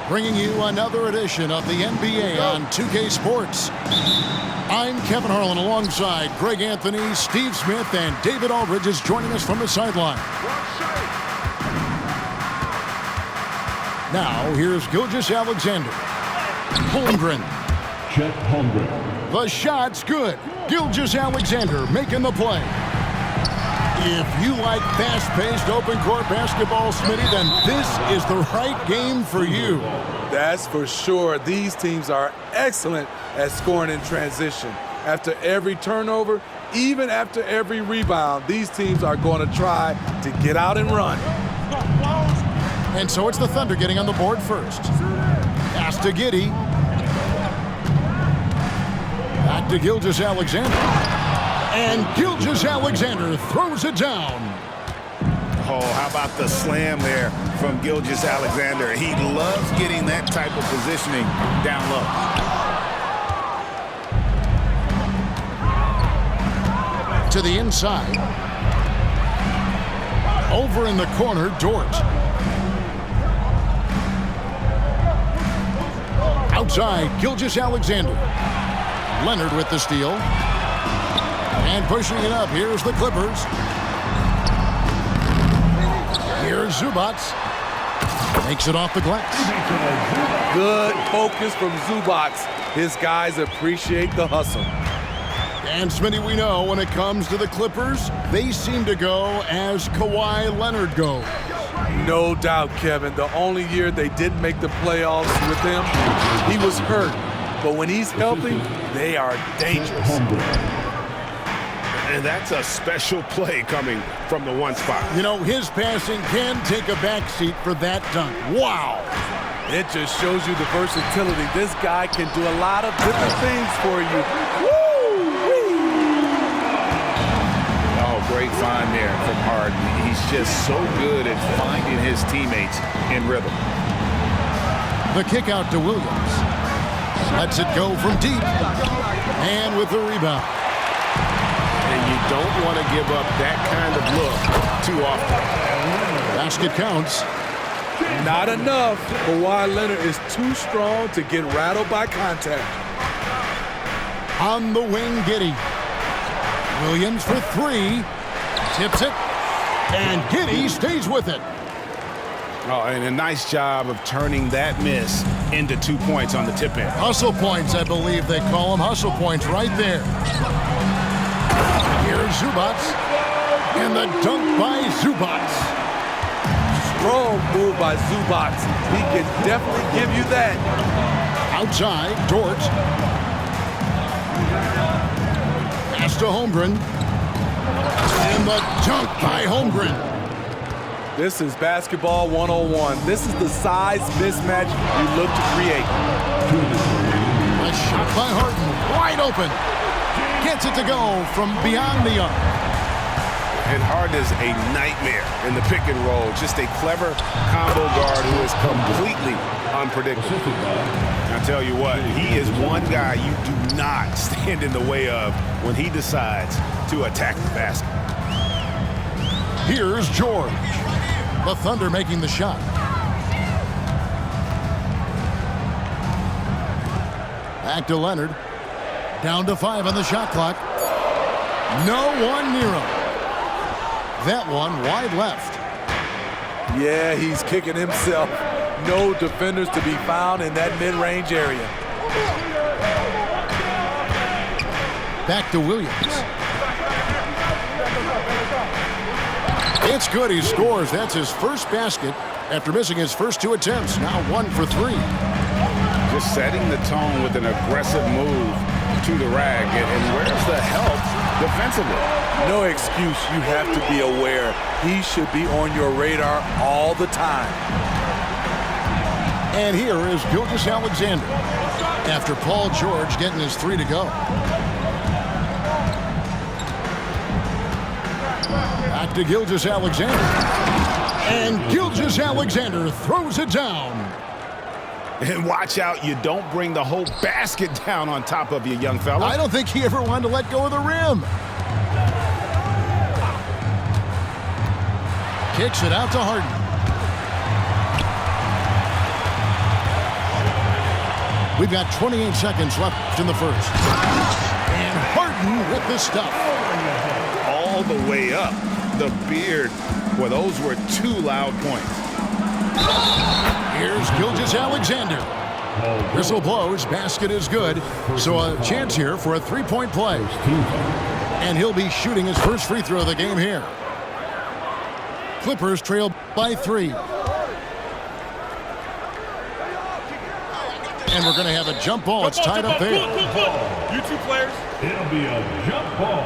bringing you another edition of the NBA on 2K Sports. I'm Kevin Harlan alongside Greg Anthony, Steve Smith, and David Aldridge is joining us from the sideline. Now, here's Gilgeous-Alexander. Holmgren. Chet Holmgren. The shot's good. Gilgeous-Alexander making the play. If you like fast-paced open-court basketball, Smitty, then this is the right game for you. That's for sure. These teams are excellent at scoring in transition. After every turnover, even after every rebound, these teams are going to try to get out and run. And so it's the Thunder getting on the board first. Pass to Giddey. Back to Gilgeous-Alexander. And Gilgeous-Alexander throws it down. Oh, how about the slam there from Gilgeous-Alexander? He loves getting that type of positioning down low. To the inside. Over in the corner, Dort. Outside, Gilgeous-Alexander. Leonard with the steal. And pushing it up, here's the Clippers. Here's Zubac. Makes it off the glass. Good focus from Zubac. His guys appreciate the hustle. And Smitty, we know when it comes to the Clippers, they seem to go as Kawhi Leonard goes. No doubt, Kevin. The only year they didn't make the playoffs with him, he was hurt. But when he's healthy, they are dangerous. And that's a special play coming from the one spot. You know, his passing can take a backseat for that dunk. Wow. It just shows you the versatility. This guy can do a lot of different things for you. Woo-wee. Oh, great find there from Harden. He's just so good at finding his teammates in rhythm. The kick out to Williams. Lets it go from deep. And with the rebound. And you don't want to give up that kind of look too often. Basket counts. Not enough. Kawhi Leonard is too strong to get rattled by contact. On the wing, Giddey. Williams for three. Tips it. And Giddey stays with it. Oh, and a nice job of turning that miss into 2 points on the tip in. Hustle points, I believe they call them. Hustle points right there. Here's Zubac. And the dunk by Zubac. Strong move by Zubac. He can definitely give you that. Outside, Dort. Pass to Holmgren. And the dunk by Holmgren. This is basketball 101. This is the size mismatch we look to create. A shot by Harden. Wide open. Gets it to go from beyond the arc. And Harden is a nightmare in the pick and roll. Just a clever combo guard who is completely unpredictable. And I'll tell you what, he is one guy you do not stand in the way of when he decides to attack the basket. Here's George. The Thunder making the shot. Back to Leonard. Down to 5 on the shot clock. No one near him. That one wide left. Yeah, he's kicking himself. No defenders to be found in that mid-range area. Back to Williams. It's good, he scores. That's his first basket after missing his first 2 attempts. Now 1 for 3. Just setting the tone with an aggressive move to the rack. And where's the help defensively? No excuse. You have to be aware. He should be on your radar all the time. And here is Gilgeous-Alexander after Paul George getting his 3 to go. Back to Gilgeous-Alexander. And Gilgeous-Alexander throws it down. And watch out, you don't bring the whole basket down on top of you, young fella. I don't think he ever wanted to let go of the rim. Kicks it out to Harden. We've got 28 seconds left in the first. And Harden with the stuff. All the way up. The beard. Well, those were 2 loud points. Here's Gilgeous-Alexander. Whistle blows. Basket is good. So a chance here for a three-point play. And he'll be shooting his first free throw of the game here. Clippers trail by 3. And we're going to have a jump ball. It's tied up there. You two players. It'll be a jump ball.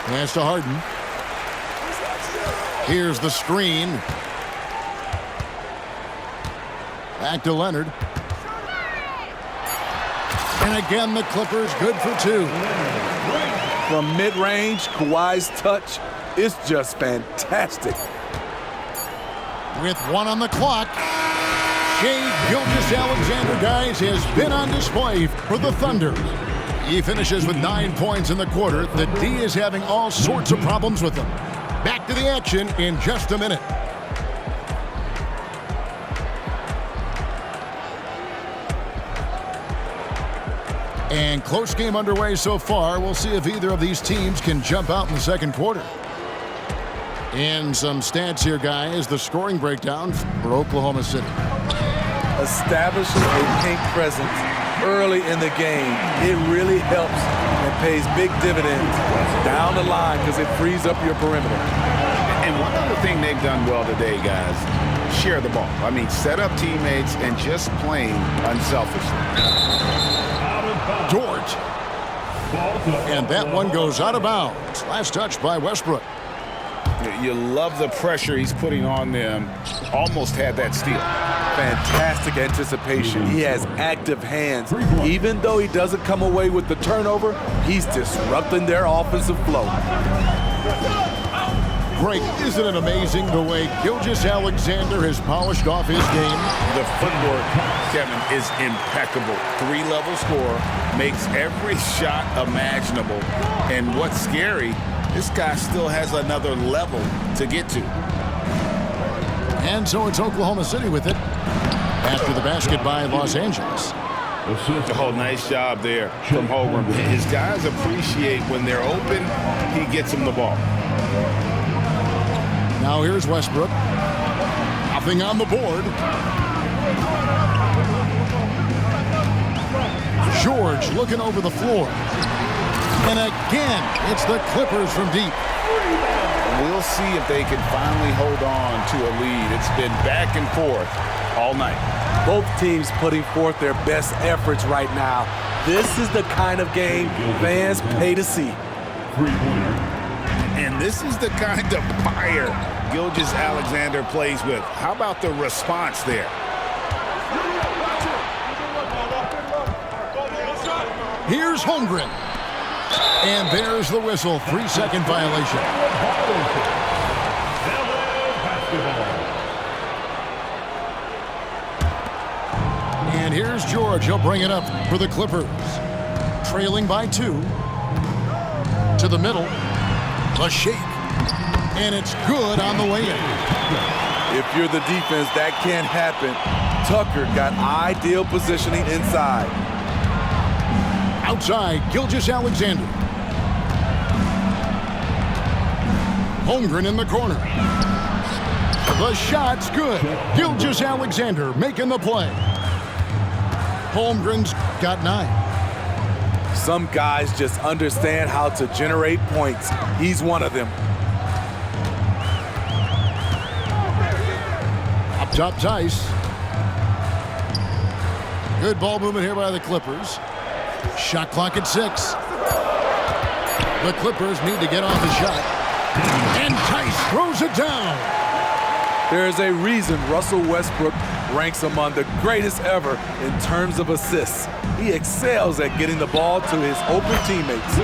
Pass to Harden. Here's the screen. Back to Leonard. And again, the Clippers good for 2. From mid-range, Kawhi's touch is just fantastic. With 1 on the clock, Shai Gilgeous-Alexander, guys, has been on display for the Thunder. He finishes with 9 points in the quarter. The D is having all sorts of problems with him. Back to the action in just a minute. And close game underway so far. We'll see if either of these teams can jump out in the second quarter. And some stats here, guys. The scoring breakdown for Oklahoma City. Establishing a paint presence early in the game, it really helps and pays big dividends down the line because it frees up your perimeter. And one other thing they've done well today, guys, share the ball. I mean, set up teammates and just playing unselfishly. Dort. And that one goes out of bounds. Last touch by Westbrook. You love the pressure he's putting on them. Almost had that steal. Fantastic anticipation. He has active hands. Even though he doesn't come away with the turnover, he's disrupting their offensive flow. Great. Isn't it amazing the way Gilgeous-Alexander has polished off his game? The footwork, Kevin, is impeccable. 3-level scorer, makes every shot imaginable. And what's scary, this guy still has another level to get to. And so it's Oklahoma City with it after the basket by Los Angeles. Oh, nice job there from Holmgren. His guys appreciate when they're open, he gets them the ball. Now here's Westbrook. Nothing on the board. George looking over the floor. And again, it's the Clippers from deep. We'll see if they can finally hold on to a lead. It's been back and forth all night. Both teams putting forth their best efforts right now. This is the kind of game fans pay to see. And this is the kind of fire Gilgeous-Alexander plays with. How about the response there? Here's Holmgren. And there's the whistle. 3-second violation. And here's George. He'll bring it up for the Clippers. Trailing by 2. To the middle. A shake. And it's good on the way in. If you're the defense, that can't happen. Tucker got ideal positioning inside. Outside, Gilgeous-Alexander. Holmgren in the corner. The shot's good. Gilgeous-Alexander making the play. Holmgren's got 9. Some guys just understand how to generate points. He's one of them. Up top, Tice. Good ball movement here by the Clippers. Shot clock at 6. The Clippers need to get off the shot. And Tice throws it down. There's a reason Russell Westbrook ranks among the greatest ever in terms of assists. He excels at getting the ball to his open teammates.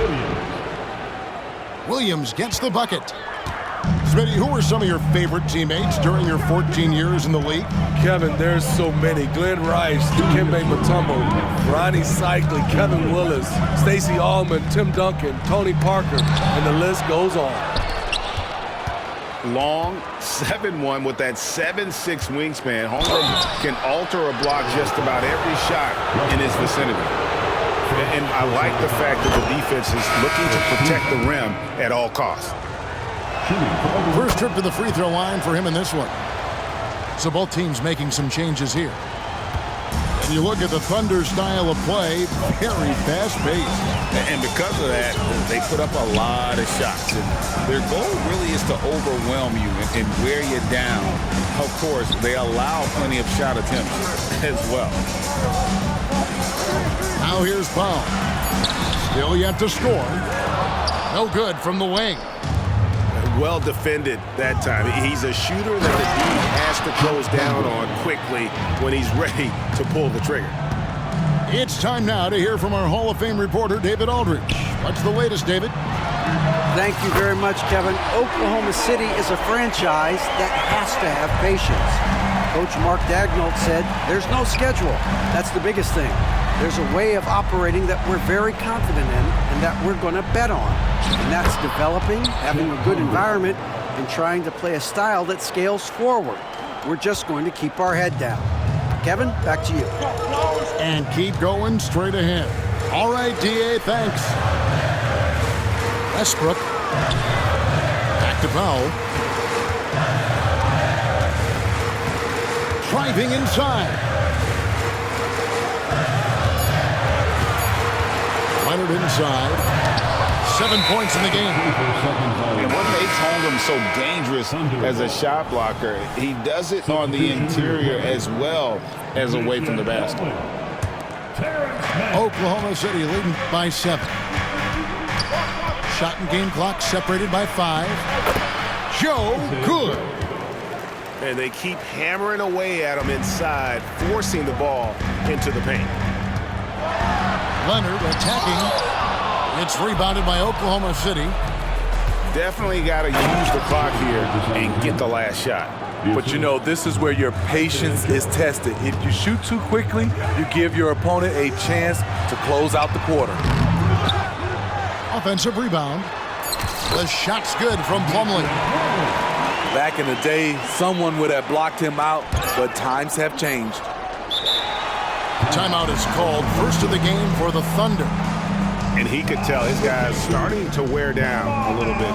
Williams gets the bucket. Smitty, who are some of your favorite teammates during your 14 years in the league? Kevin, there's so many. Glenn Rice, Dikembe Mutombo, Ronnie Cycli, Kevin Willis, Stacey Allman, Tim Duncan, Tony Parker, and the list goes on. long, 7'1", with that 7'6" wingspan. Holmgren can alter a block just about every shot in his vicinity. And I like the fact that the defense is looking to protect the rim at all costs. First trip to the free throw line for him in this one. So both teams making some changes here. And you look at the Thunder's style of play, very fast-paced. And because of that, they put up a lot of shots. And their goal really is to overwhelm you and wear you down. Of course, they allow plenty of shot attempts as well. Now here's Powell. Still yet to score. No good from the wing. Well defended that time. He's a shooter that the D has to close down on quickly when he's ready to pull the trigger. It's time now to hear from our Hall of Fame reporter, David Aldridge. What's the latest, David? Thank you very much, Kevin. Oklahoma City is a franchise that has to have patience. Coach Mark Daigneault said, there's no schedule. That's the biggest thing. There's a way of operating that we're very confident in and that we're going to bet on. And that's developing, having a good environment, and trying to play a style that scales forward. We're just going to keep our head down. Kevin, back to you. And keep going straight ahead. All right, D.A., thanks. Westbrook. Back to Powell. Driving inside. Leonard inside. 7 points in the game. And what makes Holmgren so dangerous as a shot blocker, he does it on the interior as well as away from the basket. Oklahoma City leading by 7. Shot and game clock separated by 5. Joe good. And they keep hammering away at him inside, forcing the ball into the paint. Leonard attacking. It's rebounded by Oklahoma City. Definitely got to use the clock here and get the last shot. But you know, this is where your patience is tested. If you shoot too quickly, you give your opponent a chance to close out the quarter. Offensive rebound. The shot's good from Plumlee. Back in the day, someone would have blocked him out, but times have changed. Timeout is called. First of the game for the Thunder. And he could tell his guys starting to wear down a little bit.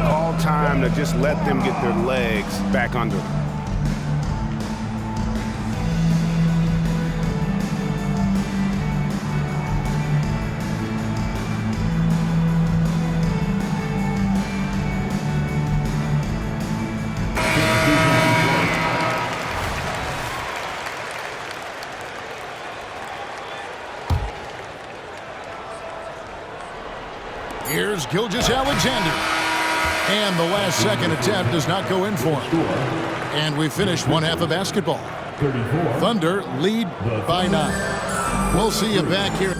All time to just let them get their legs back under them. Here's Gilgeous-Alexander. And the last second attempt does not go in for him. And we finished one half of basketball. Thunder lead by 9. We'll see you back here.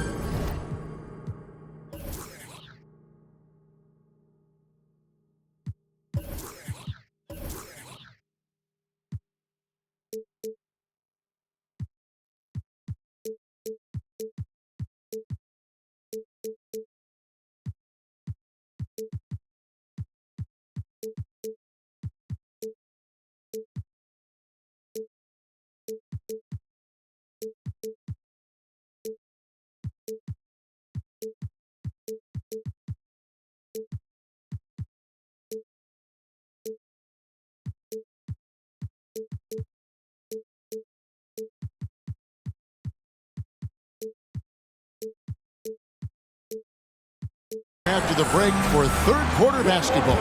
After the break for third quarter basketball.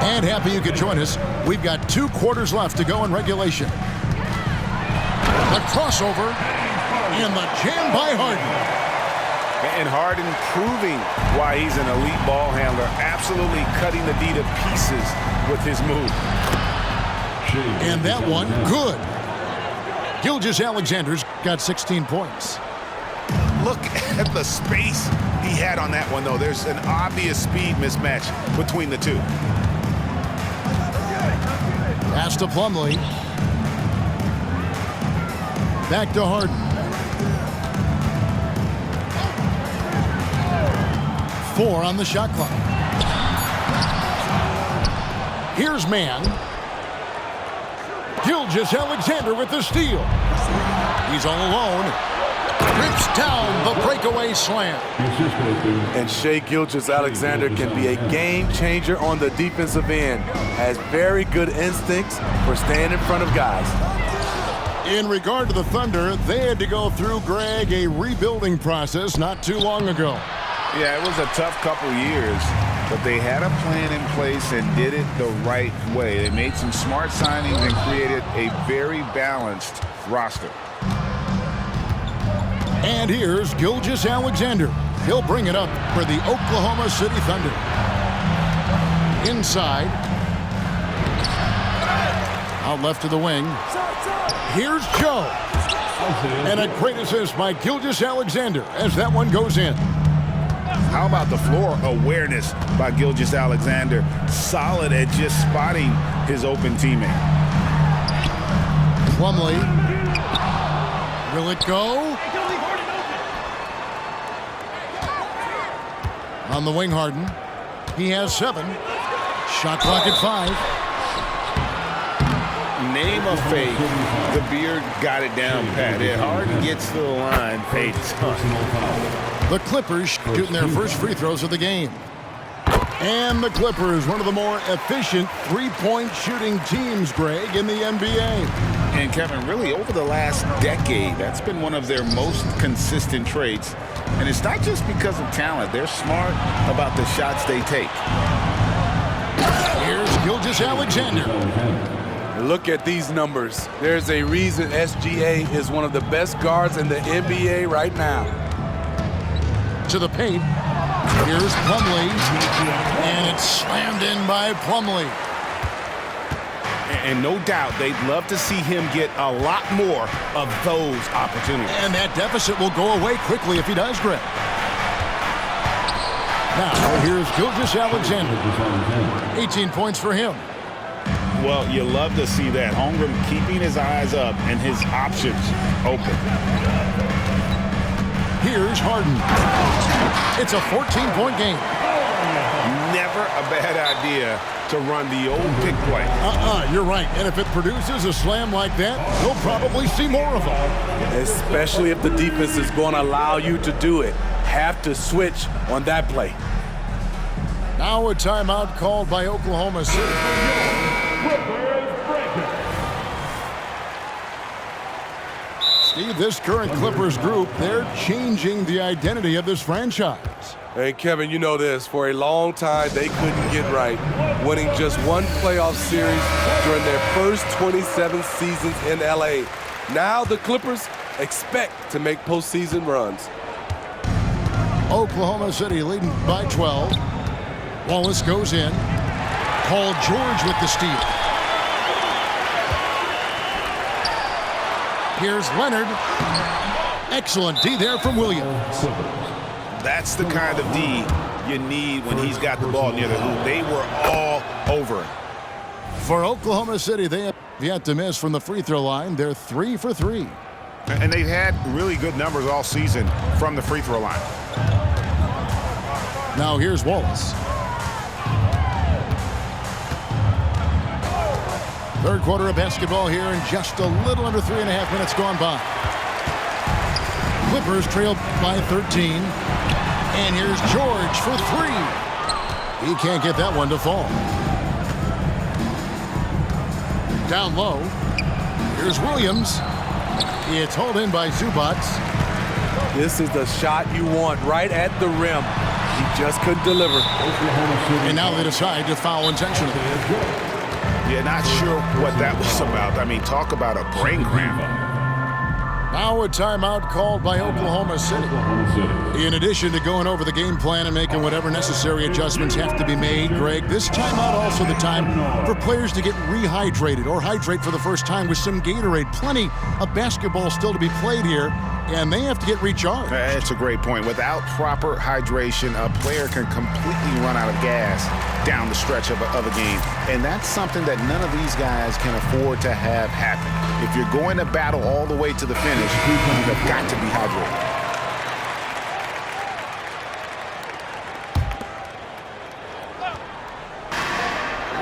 And happy you could join us. We've got 2 quarters left to go in regulation. The crossover and the jam by Harden. And Harden proving why he's an elite ball handler, absolutely cutting the D to pieces with his move. And that one, good. Gilgeous-Alexander's got 16 points. Look at the space he had on that one, though. There's an obvious speed mismatch between the two. Pass to Plumlee. Back to Harden. 4 on the shot clock. Here's man. Gilgeous-Alexander with the steal. He's all alone. Rips down the breakaway slam. And Shai Gilgeous-Alexander can be a game changer on the defensive end. Has very good instincts for staying in front of guys. In regard to the Thunder, they had to go through, Greg, a rebuilding process not too long ago. Yeah, it was a tough couple years, but they had a plan in place and did it the right way. They made some smart signings and created a very balanced roster. And here's Gilgeous-Alexander. He'll bring it up for the Oklahoma City Thunder. Inside. Out left to the wing. Here's Joe. And a great assist by Gilgeous-Alexander as that one goes in. How about the floor awareness by Gilgeous-Alexander? Solid at just spotting his open teammate. Plumlee. Will it go? On the wing, Harden. He has 7. Shot clock at 5. Name of fake. The beard got it down, Pat. If Harden gets to the line, paid ton. The Clippers shooting their first free throws of the game. And the Clippers, one of the more efficient three-point shooting teams, Greg, in the NBA. And Kevin, really over the last decade, that's been one of their most consistent traits. And it's not just because of talent. They're smart about the shots they take. Here's Gilgeous-Alexander. Look at these numbers. There's a reason SGA is one of the best guards in the NBA right now. To the paint. Here's Plumlee. And it's slammed in by Plumlee. And no doubt they'd love to see him get a lot more of those opportunities. And that deficit will go away quickly if he does, Greg. Now, here's Gilgeous-Alexander. 18 points for him. Well, you love to see that. Holmgren keeping his eyes up and his options open. Here's Harden. It's a 14-point game. Never a bad idea to run the old pick play. You're right. And if it produces a slam like that, we'll probably see more of them. Especially if the defense is going to allow you to do it. Have to switch on that play. Now a timeout called by Oklahoma City. Steve, this current Clippers group, they're changing the identity of this franchise. Hey, Kevin, you know this. For a long time, they couldn't get right, winning just one playoff series during their first 27 seasons in L.A. Now the Clippers expect to make postseason runs. Oklahoma City leading by 12. Wallace goes in. Paul George with the steal. Here's Leonard. Excellent D there from Williams. That's the kind of D you need when he's got the ball near the hoop. They were all over it. For Oklahoma City, they have yet to miss from the free throw line. They're 3 for 3. And they've had really good numbers all season from the free throw line. Now here's Wallace. Third quarter of basketball here and just a little under 3.5 minutes gone by. Clippers trail by 13. And here's George for 3. He can't get that one to fall. Down low. Here's Williams. It's hauled in by Zubac. This is the shot you want right at the rim. He just couldn't deliver. And now they decide to foul intentionally. Yeah, not sure what that was about. I mean, talk about a brain cramp. Now a timeout called by Oklahoma City. In addition to going over the game plan and making whatever necessary adjustments have to be made, Greg, this timeout also the time for players to get rehydrated or hydrate for the first time with some Gatorade. Plenty of basketball still to be played here, and they have to get recharged. That's a great point. Without proper hydration, a player can completely run out of gas down the stretch of a game. And that's something that none of these guys can afford to have happen. If you're going to battle all the way to the finish, you've got to be hydrated.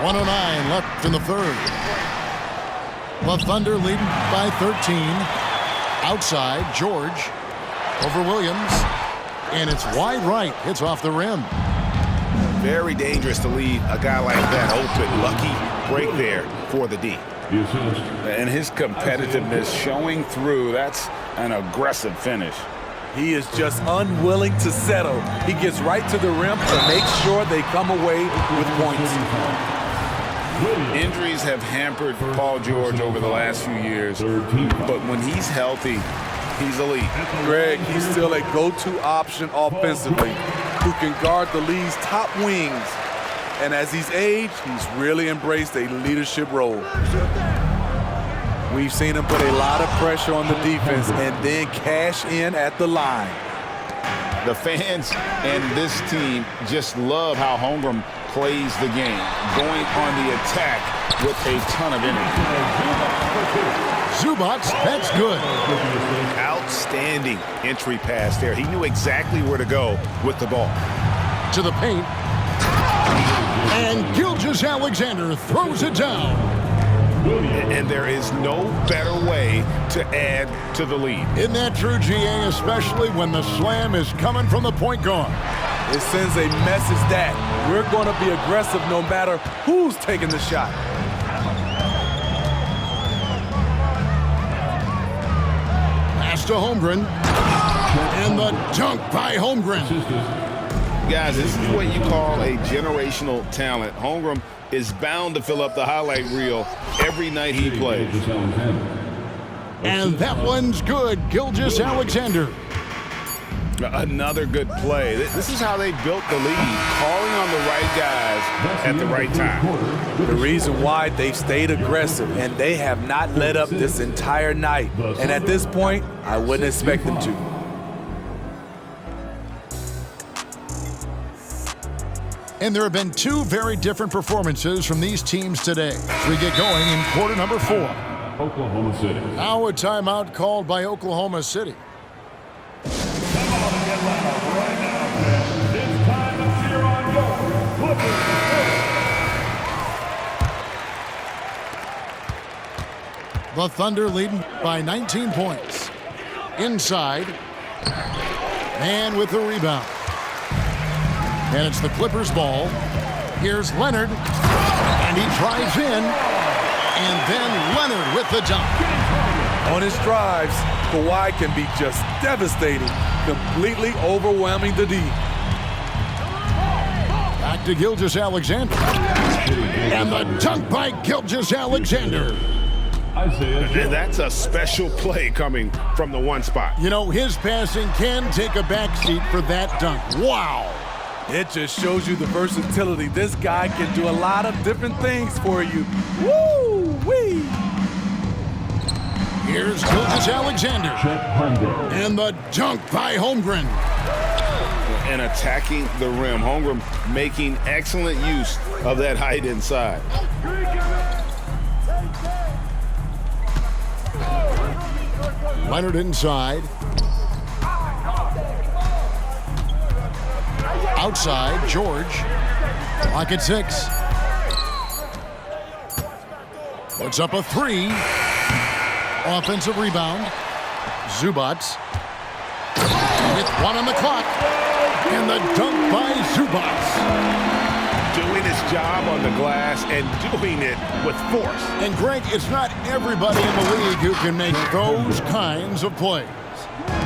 1:09 left in the third. The Thunder leading by 13. Outside, George over Williams. And it's wide right. Hits off the rim. Very dangerous to leave a guy like that open. Lucky break there for the D. And his competitiveness showing through. That's an aggressive finish. He is just unwilling to settle. He gets right to the rim to make sure they come away with points. Injuries have hampered Paul George over the last few years, but when he's healthy, he's elite. Greg, he's still a go-to option offensively who can guard the league's top wings. And as he's aged, he's really embraced a leadership role. We've seen him put a lot of pressure on the defense and then cash in at the line. The fans and this team just love how Holmgren plays the game, going on the attack with a ton of energy. Zubac, that's good. Outstanding entry pass there. He knew exactly where to go with the ball. To the paint. And Gilgeous-Alexander throws it down. And there is no better way to add to the lead. Isn't that true, GA, especially when the slam is coming from the point guard? It sends a message that we're going to be aggressive no matter who's taking the shot. Pass to Holmgren. And the dunk by Holmgren. Guys, this is what you call a generational talent. Holmgren is bound to fill up the highlight reel every night he plays. And that one's good. Gilgeous-Alexander. Another good play. This is how they built the lead, calling on the right guys at the right time. The reason why they've stayed aggressive and they have not let up this entire night. And at this point, I wouldn't expect them to. And there have been two very different performances from these teams today. As we get going in quarter number 4. Oklahoma City. Now a timeout called by Oklahoma City. The Thunder leading by 19 points. Inside. And with the rebound. And it's the Clippers' ball. Here's Leonard. And he drives in. And then Leonard with the dunk. On his drives, Kawhi can be just devastating, completely overwhelming the D. Back to Gilgeous-Alexander. And the dunk by Gilgeous-Alexander. And that's a special play coming from the one spot. You know, his passing can take a backseat for that dunk. Wow. It just shows you the versatility. This guy can do a lot of different things for you. Woo-wee! Here's Gilgeous-Alexander. And the dunk by Holmgren. And attacking the rim. Holmgren making excellent use of that height inside. Leonard inside. Outside, George. Clock at 6. Puts up a 3. Offensive rebound. Zubac. With 1 on the clock. And the dunk by Zubac. Doing his job on the glass and doing it with force. And Greg, it's not everybody in the league who can make those kinds of plays.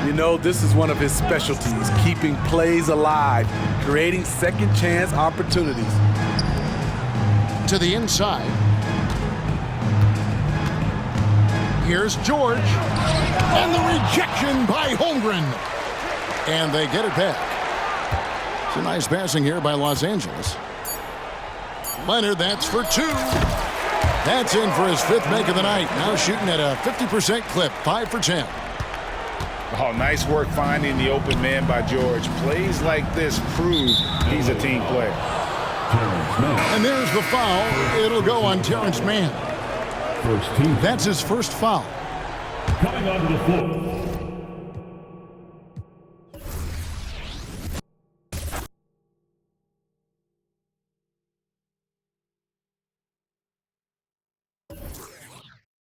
You know, this is one of his specialties, keeping plays alive, creating second chance opportunities. To the inside. Here's George. And the rejection by Holmgren. And they get it back. It's a nice passing here by Los Angeles. Leonard, that's for 2. That's in for his 5th make of the night. Now shooting at a 50% clip, 5 for 10. Oh, nice work finding the open man by George. Plays like this prove he's a team player. And there's the foul. It'll go on Terrence Mann. That's his first foul. Coming onto the floor